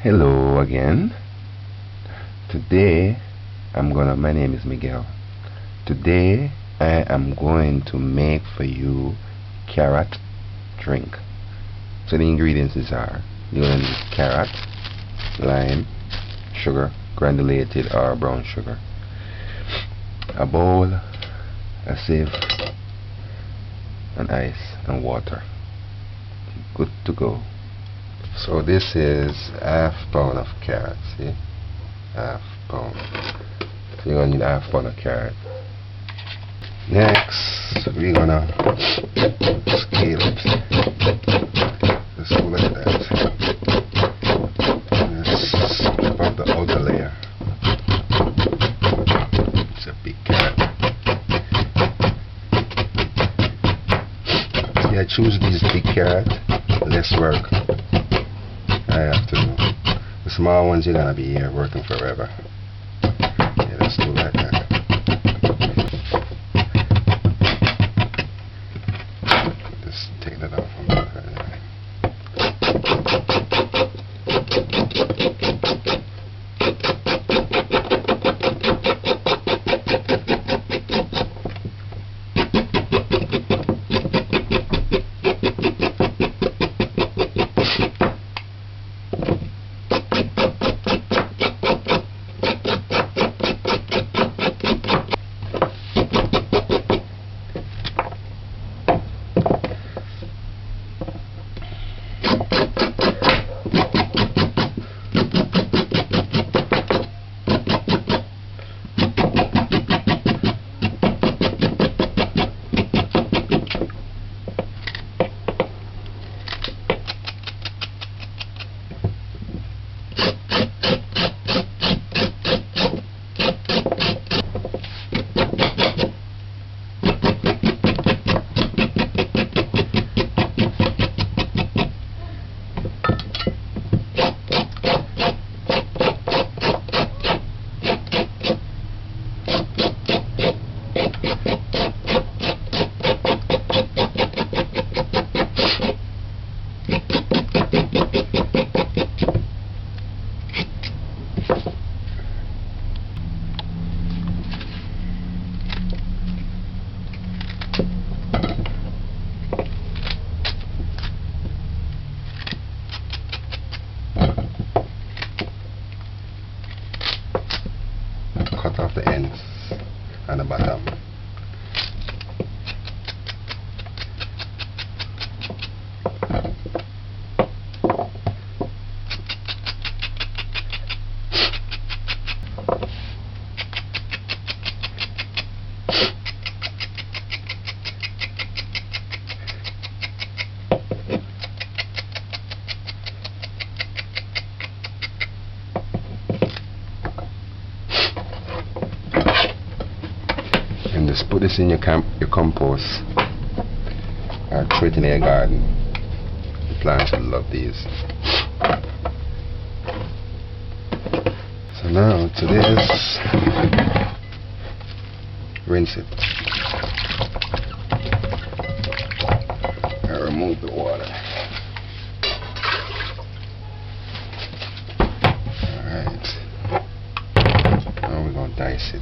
Hello again. Today my name is Miguel. Today I am going to make for you carrot drink. So the ingredients are you're going to need carrot, lime, sugar, granulated or brown sugar, a bowl, a sieve, and ice and water. Good to go. So this is half pound of carrots, see? Half pound. So you're gonna need half pound of carrot. Next we're gonna scale it. Just go like that. Just strip out the outer layer. It's a big carrot. See, I choose these big carrots, less work I have to do. The small ones you're gonna be here working forever. Yeah, let's do like that. Just take that off from there. Cut off the ends and the bottom. And just put this in your compost or throw it in your garden. The plants will love these. So now to this, rinse it and remove the water. Alright, now we're going to dice it.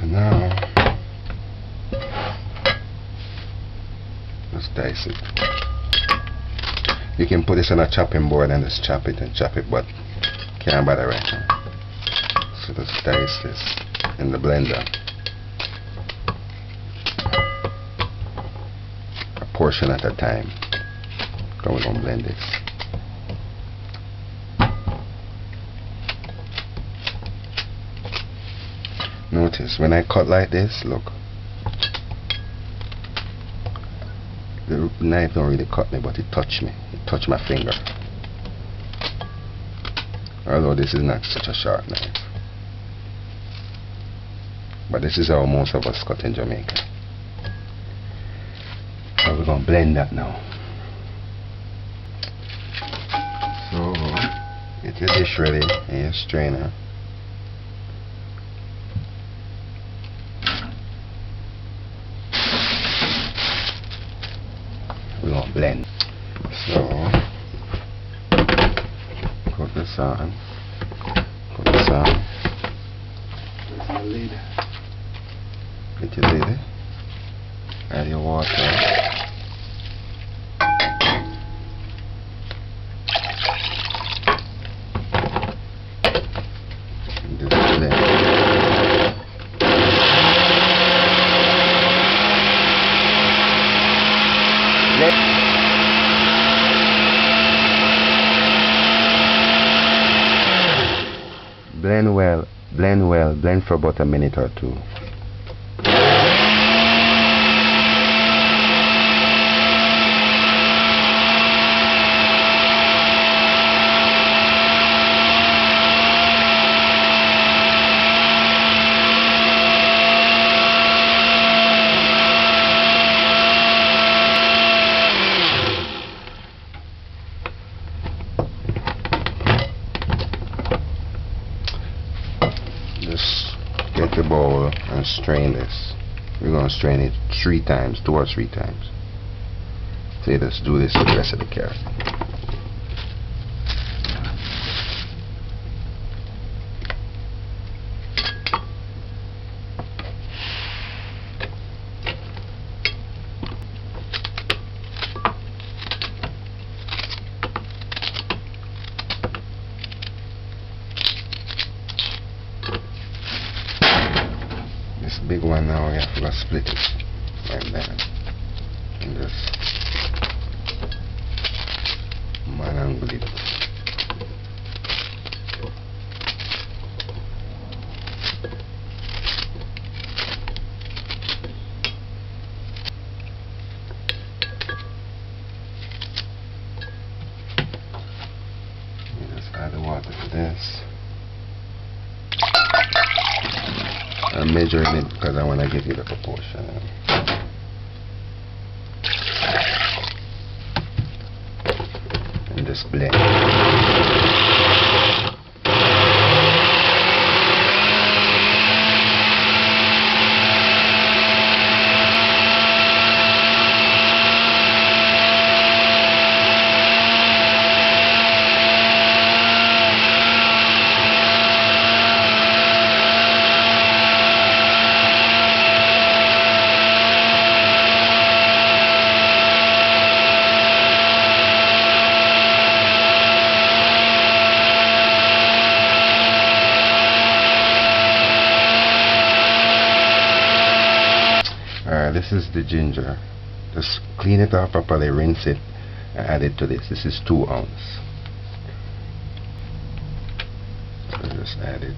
Now, let's dice it. You can put this on a chopping board and just chop it, but can't bother right now. So let's dice this in the blender. A portion at a time. Then we're going to blend this. Notice when I cut like this, look, the knife don't really cut me, but it touched me. It touched my finger. Although this is not such a sharp knife, but this is how most of us cut in Jamaica. So we're gonna blend that now. So get your dish ready and your strainer. blend. So put this on. Put this on. There's my lid. Get your lid. Add your water. Blend well, blend for about a minute or two. Just get the bowl and strain this. We're going to strain it 2 or 3 times. So let's do this with the rest of the carrot. This big one now, we have to split it like that and just manangle it. You just add the water to this. I'm measuring it because I want to give you the proportion. And just blend. This is the ginger. Just clean it off properly, rinse it, and add it to this. This is 2 ounces. So just add it.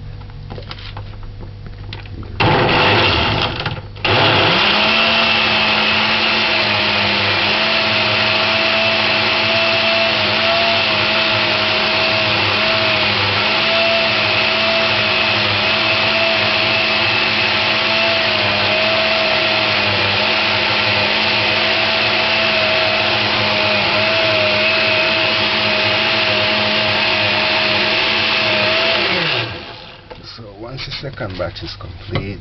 Once the second batch is complete,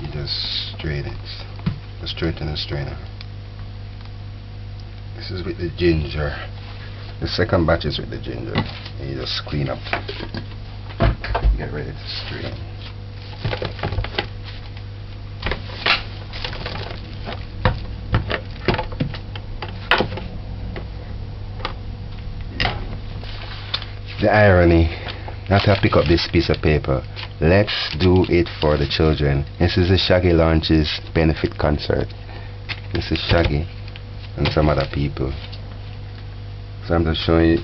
you just strain it. Just straighten the strainer. This is with the ginger. The second batch is with the ginger. And you just clean up. Get ready to strain. The irony, not to pick up this piece of paper. Let's do it for the children. This is the Shaggy Launches benefit concert. This is Shaggy and some other people. So I'm just showing you.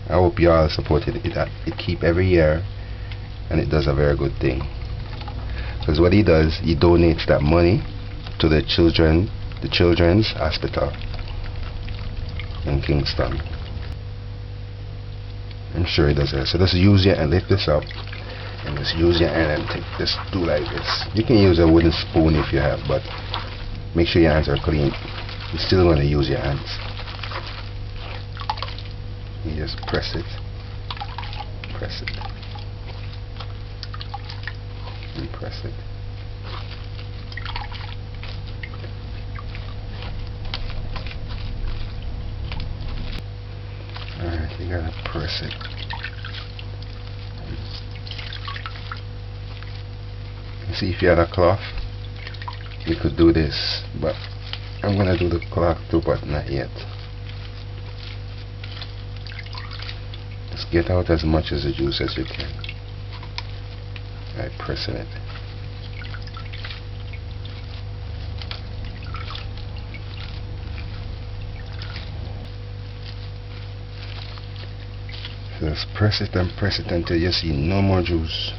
I hope you all support it. It keep every year, and it does a very good thing. Because what he does, he donates that money to the children's hospital in Kingston. I'm sure he does that. So just use your and lift this up. And just use your hand and just do like this. You can use a wooden spoon if you have, but make sure your hands are clean. You still want to use your hands. You just press it, and press it. You gotta press it. See, if you had a cloth, you could do this, but I'm gonna do the cloth too, but not yet. Just get out as much of the juice as you can by pressing it. Just press it and press it until you see no more juice.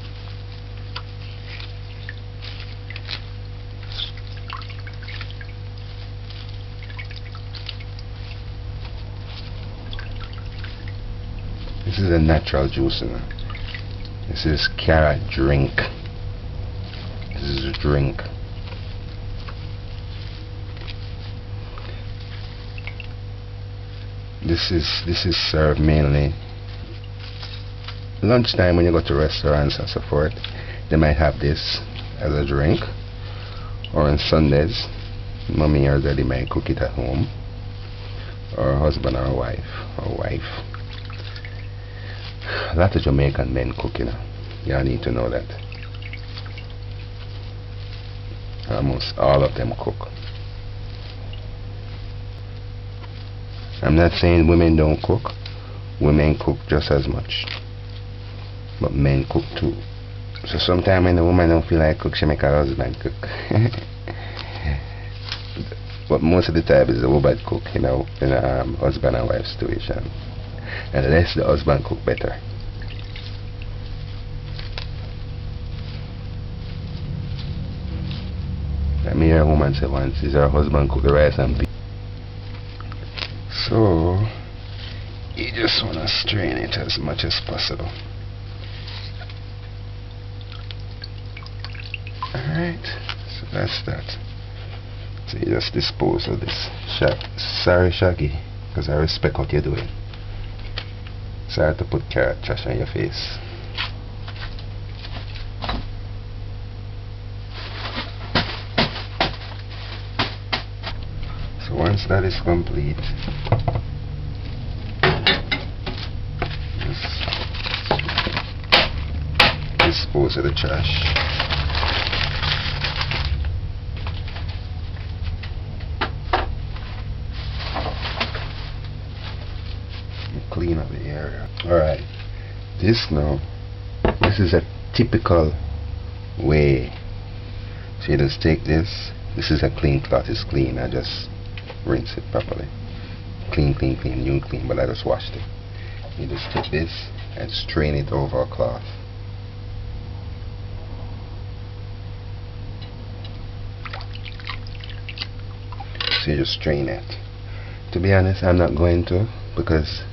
This is a natural juice, you know. This is carrot drink. This is a drink. This is served mainly lunchtime when you go to restaurants and so forth. They might have this as a drink, or on Sundays mommy or daddy might cook it at home, or husband or wife, A lot of Jamaican men cook, you know. Y'all need to know that. Almost all of them cook. I'm not saying women don't cook. Women cook just as much. But men cook too. So sometimes when the woman don't feel like cook, she make her husband cook. But most of the time it's the woman cook, you know, in a husband and wife situation. Unless the husband cook better. I mean, a woman say once, is her husband cook the rice and beef. So you just want to strain it as much as possible. Alright, so that's that. So you just dispose of this. Sorry Shaggy, because I respect what you're doing. Sorry to put carrot trash on your face. So once that is complete, just dispose of the trash. Clean up the area. Alright, this is a typical way. So you just take this is a clean cloth, it's clean, I just rinse it properly. Clean, new clean, but I just washed it. You just take this and strain it over a cloth. So you just strain it. To be honest, I'm not going to, because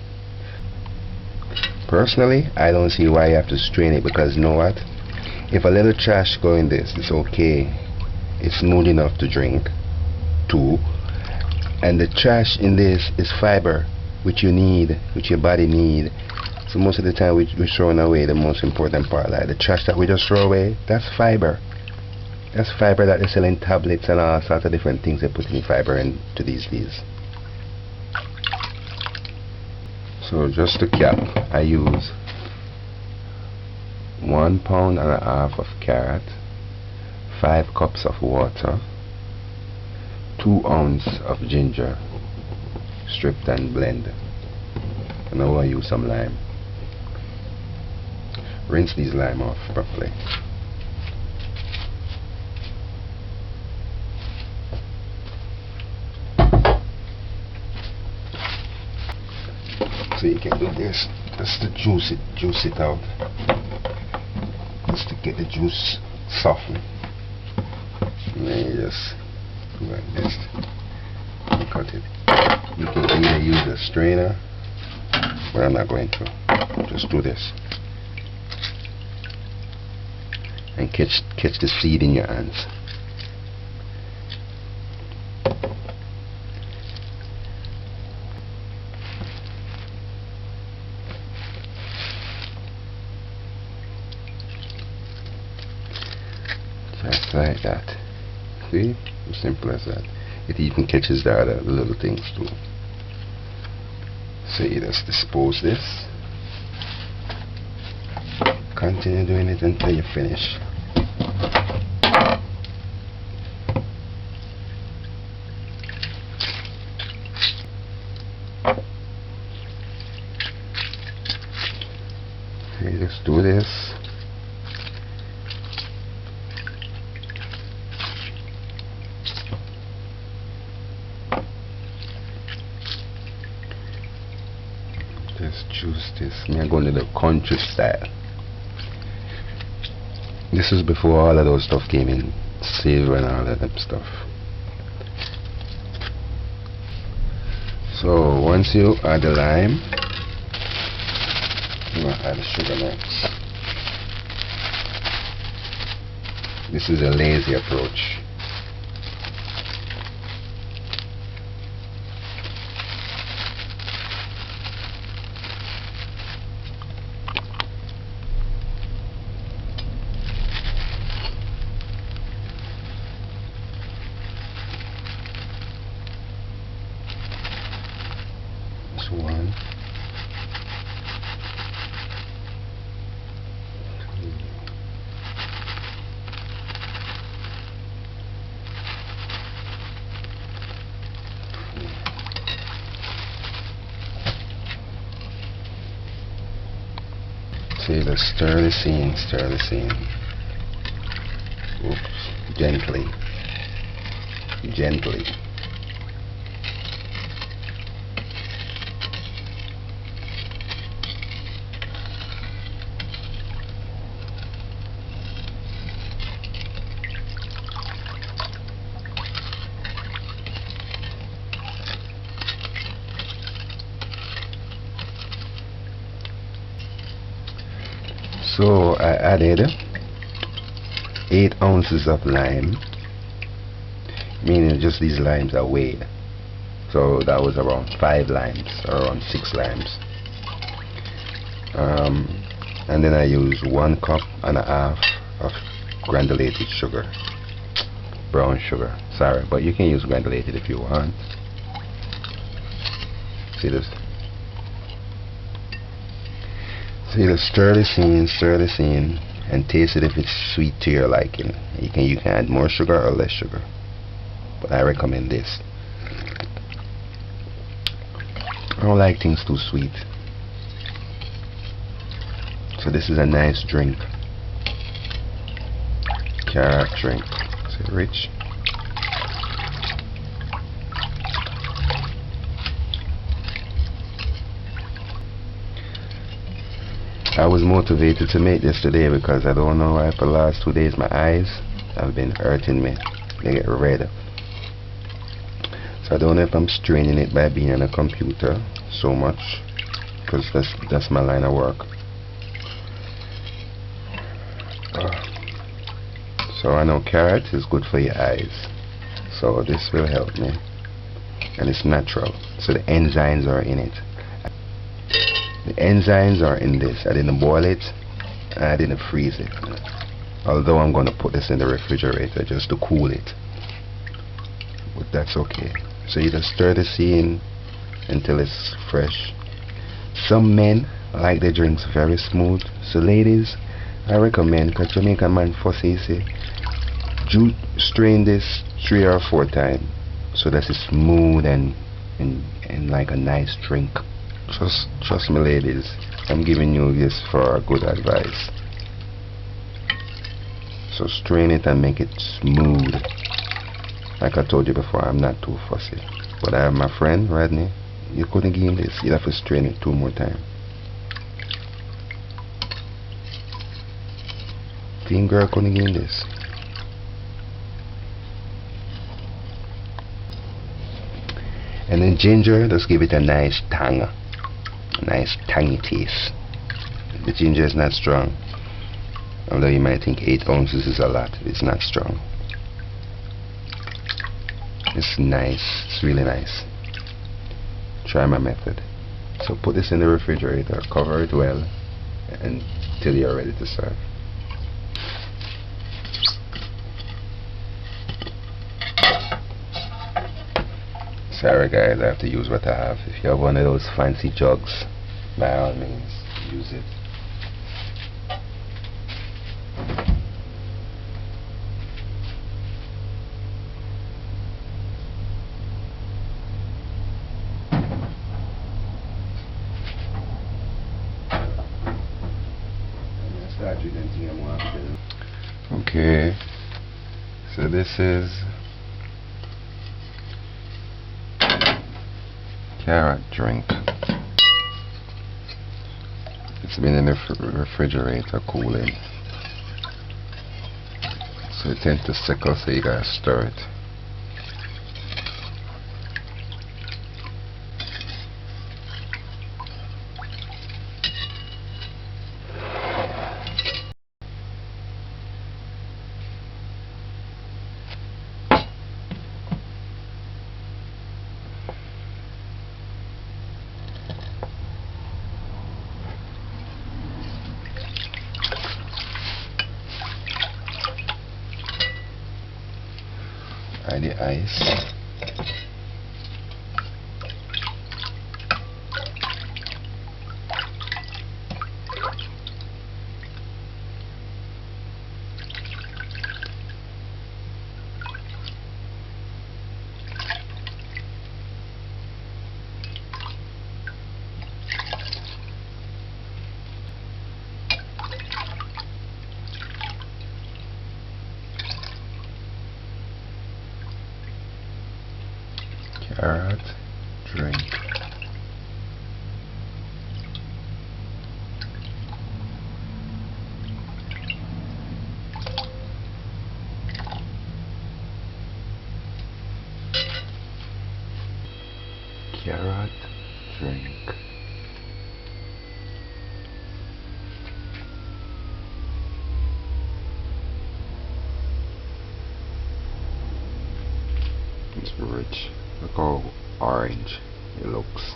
personally, I don't see why you have to strain it, because you know what? If a little trash go in this, it's okay. It's smooth enough to drink too. And the trash in this is fiber, which you need, which your body need. So most of the time we're throwing away the most important part, like the trash that we just throw away, that's fiber. That's fiber that they're selling tablets and all sorts of different things they put in fiber into these days. So just to cap, I use 1.5 pounds of carrot, 5 cups of water, 2 ounces of ginger, stripped and blend. And now I use some lime. Rinse these lime off properly. So you can do this just to juice it out, just to get the juice softened. And then you just go like this and cut it. You can either use a strainer, but I'm not going to. Just do this and catch the seed in your hands. Just like that. See? As simple as that. It even catches the other little things too. So you just dispose this. Continue doing it until you finish. So you just do this. Just juice this. I'm going to the country style. This is before all of those stuff came in, silver and all of that stuff. So once you add the lime, you're going to add the sugar next. This is a lazy approach. One, two, so you just stir the scene, stir the scene. Oops, gently, gently. So I added 8 ounces of lime, meaning just these limes are weighed. So that was around 5 limes, around 6 limes. And then I used 1.5 cups of granulated sugar, brown sugar. Sorry, but you can use granulated if you want. See this? So you just stir the scene, and taste it if it's sweet to your liking. You can add more sugar or less sugar, but I recommend this. I don't like things too sweet. So this is a nice drink, carrot drink. Is it rich? I was motivated to make this today because I don't know why for the last 2 days my eyes have been hurting me. They get red. So I don't know if I'm straining it by being on a computer so much, because that's my line of work. So I know carrot is good for your eyes, so this will help me, and it's natural, so the enzymes are in it. The enzymes are in this. I didn't boil it, I didn't freeze it, although I'm going to put this in the refrigerator just to cool it, but that's okay. So you just stir the scene until it's fresh. Some men like their drinks very smooth, so ladies, I recommend, because Jamaican man fussy, say, strain this 3 or 4 times so that it's smooth and like a nice drink. Trust me ladies, I'm giving you this for good advice. So strain it and make it smooth. Like I told you before, I'm not too fussy, but I have my friend Rodney. You couldn't give him this, you'd have to strain it 2 more times. Team girl couldn't give him this. And then ginger, just give it a nice tang, a nice tangy taste. The ginger is not strong, although you might think 8 ounces is a lot. It's not strong. It's nice, it's really nice. Try my method. So put this in the refrigerator, cover it well until you're ready to serve. So Sorry guys, I have to use what I have. If you have one of those fancy jugs, by all means use it. Okay, so this is carrot drink. It's been in the refrigerator cooling, so it tends to sickle, so you gotta stir it. Add the ice. Carrot drink. Carrot drink. It's rich. Look how orange it looks.